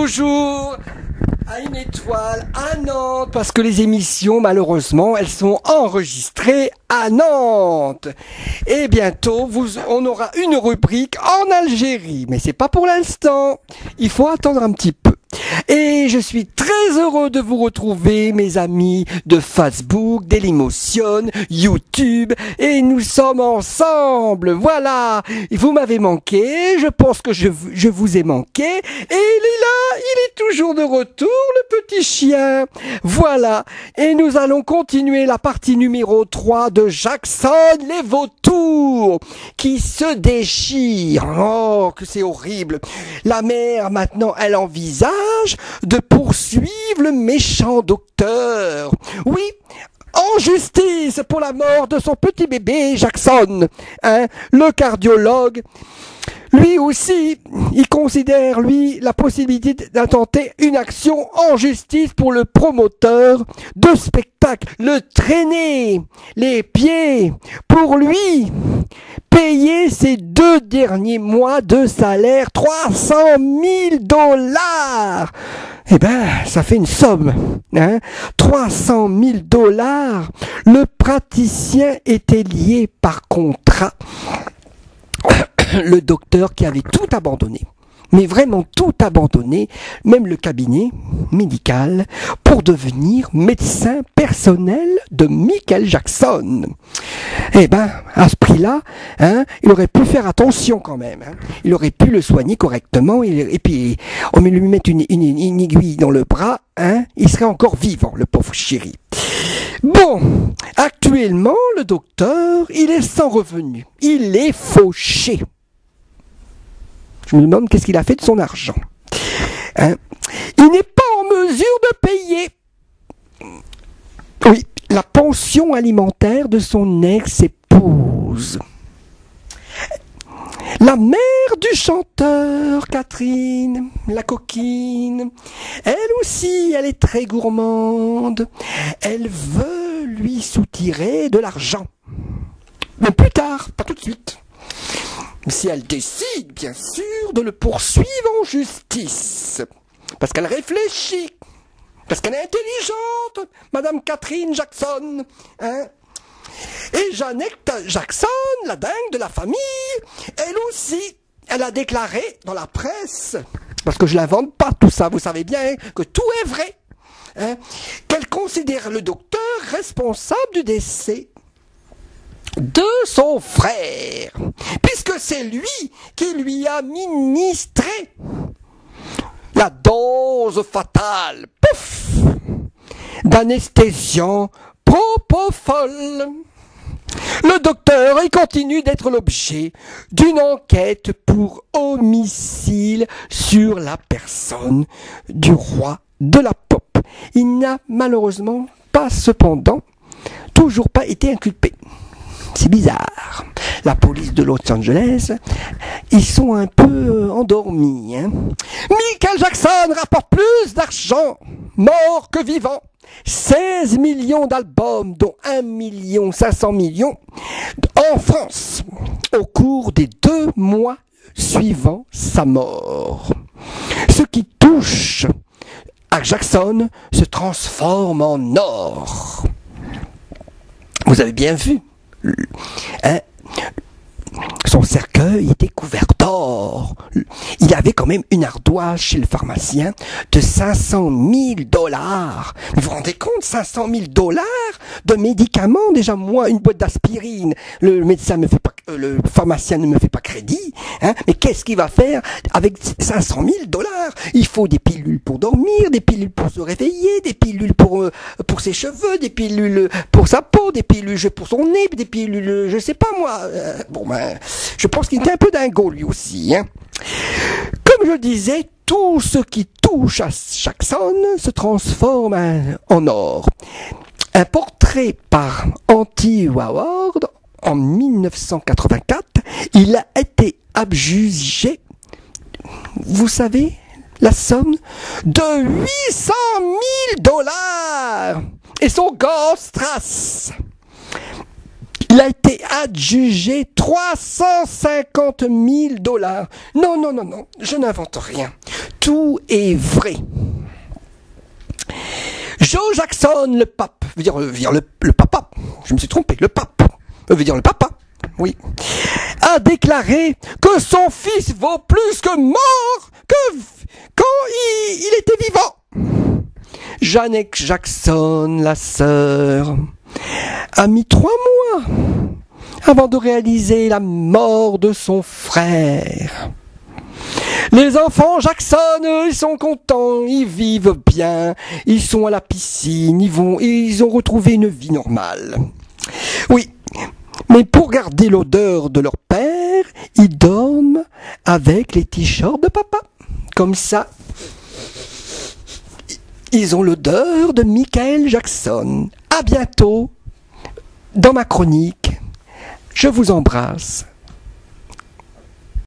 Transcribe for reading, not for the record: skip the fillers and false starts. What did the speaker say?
toujours à une étoile à Nantes, parce que les émissions, malheureusement, elles sont enregistrées à Nantes. Et bientôt, on aura une rubrique en Algérie, mais c'est pas pour l'instant. Il faut attendre un petit peu. Et je suis très heureux de vous retrouver, mes amis de Facebook, Dailymotion, YouTube, et nous sommes ensemble. Voilà, vous m'avez manqué, je pense que je vous ai manqué, et il est là, il est toujours de retour, le petit chien. Voilà, et nous allons continuer la partie numéro 3 de Jackson, les vautours, qui se déchirent. Oh, que c'est horrible. La mère, maintenant, elle envisage de poursuivre le méchant docteur. Oui, en justice pour la mort de son petit bébé Jackson. Le cardiologue, lui aussi, il considère, la possibilité d'intenter une action en justice pour le promoteur de spectacle, le traîner les pieds pour lui payer ses 2 derniers mois de salaire, 300 000 $. Eh ben, ça fait une somme, 300 000 $. Le praticien était lié par contrat. Le docteur qui avait tout abandonné, mais vraiment tout abandonné, même le cabinet médical, pour devenir médecin personnel de Michael Jackson. Eh ben, à ce prix-là, il aurait pu faire attention quand même. Il aurait pu le soigner correctement, et puis on lui mettre une aiguille dans le bras, il serait encore vivant, le pauvre chéri. Bon, actuellement, le docteur, il est sans revenu. Il est fauché. Je me demande qu'est-ce qu'il a fait de son argent. Il n'est pas en mesure de payer, oui, la pension alimentaire de son ex-épouse. La mère du chanteur, Catherine, la coquine, elle aussi, elle est très gourmande. Elle veut lui soutirer de l'argent. Mais plus tard, pas tout de suite. Si elle décide, bien sûr, de le poursuivre en justice. Parce qu'elle réfléchit. Parce qu'elle est intelligente, Madame Catherine Jackson. Et Jeannette Jackson, la dingue de la famille, elle aussi, elle a déclaré dans la presse, parce que je l'invente pas tout ça, vous savez bien que tout est vrai, qu'elle considère le docteur responsable du décès de son frère, puisque c'est lui qui lui a ministré la dose fatale, pouf, d'anesthésiant propofol. Le docteur, il continue d'être l'objet d'une enquête pour homicide sur la personne du roi de la pop. Il n'a malheureusement pas, cependant, toujours pas été inculpé. C'est bizarre. La police de Los Angeles, ils sont un peu endormis. Michael Jackson rapporte plus d'argent mort que vivant. 16 millions d'albums, dont 1,5 million en France, au cours des 2 mois suivant sa mort. Ce qui touche à Jackson se transforme en or. Vous avez bien vu, son cercueil était couvert d'or. Il avait quand même une ardoise chez le pharmacien de 500 000 $. Vous vous rendez compte, 500 000 $ de médicaments? Déjà, moi, une boîte d'aspirine, le pharmacien ne me fait pas crédit. Mais qu'est-ce qu'il va faire avec 500 000 $? Il faut des pilules pour dormir, des pilules pour se réveiller, des pilules pour ses cheveux, des pilules pour sa peau, des pilules pour son nez, des pilules, je sais pas moi. Je pense qu'il était un peu dingo lui aussi. Comme je disais, tout ce qui touche à Jackson se transforme en or. Un portrait par Andy Warhol en 1984, il a été adjugé, vous savez, la somme de 800 000 $. Et son Ghost Trace, il a été adjugé 350 000 $. Non, je n'invente rien. tout est vrai. Joe Jackson, le pape, veut dire le papa, je me suis trompé, le pape, veut dire le papa, oui, a déclaré que son fils vaut plus que mort que quand il était vivant. Janet Jackson, la sœur, a mis 3 mois avant de réaliser la mort de son frère. Les enfants Jackson, ils sont contents, ils vivent bien, ils sont à la piscine, ils ont retrouvé une vie normale. Oui, mais pour garder l'odeur de leur père, ils dorment avec les t-shirts de papa. Comme ça, ils ont l'odeur de Michael Jackson. À bientôt dans ma chronique. Je vous embrasse.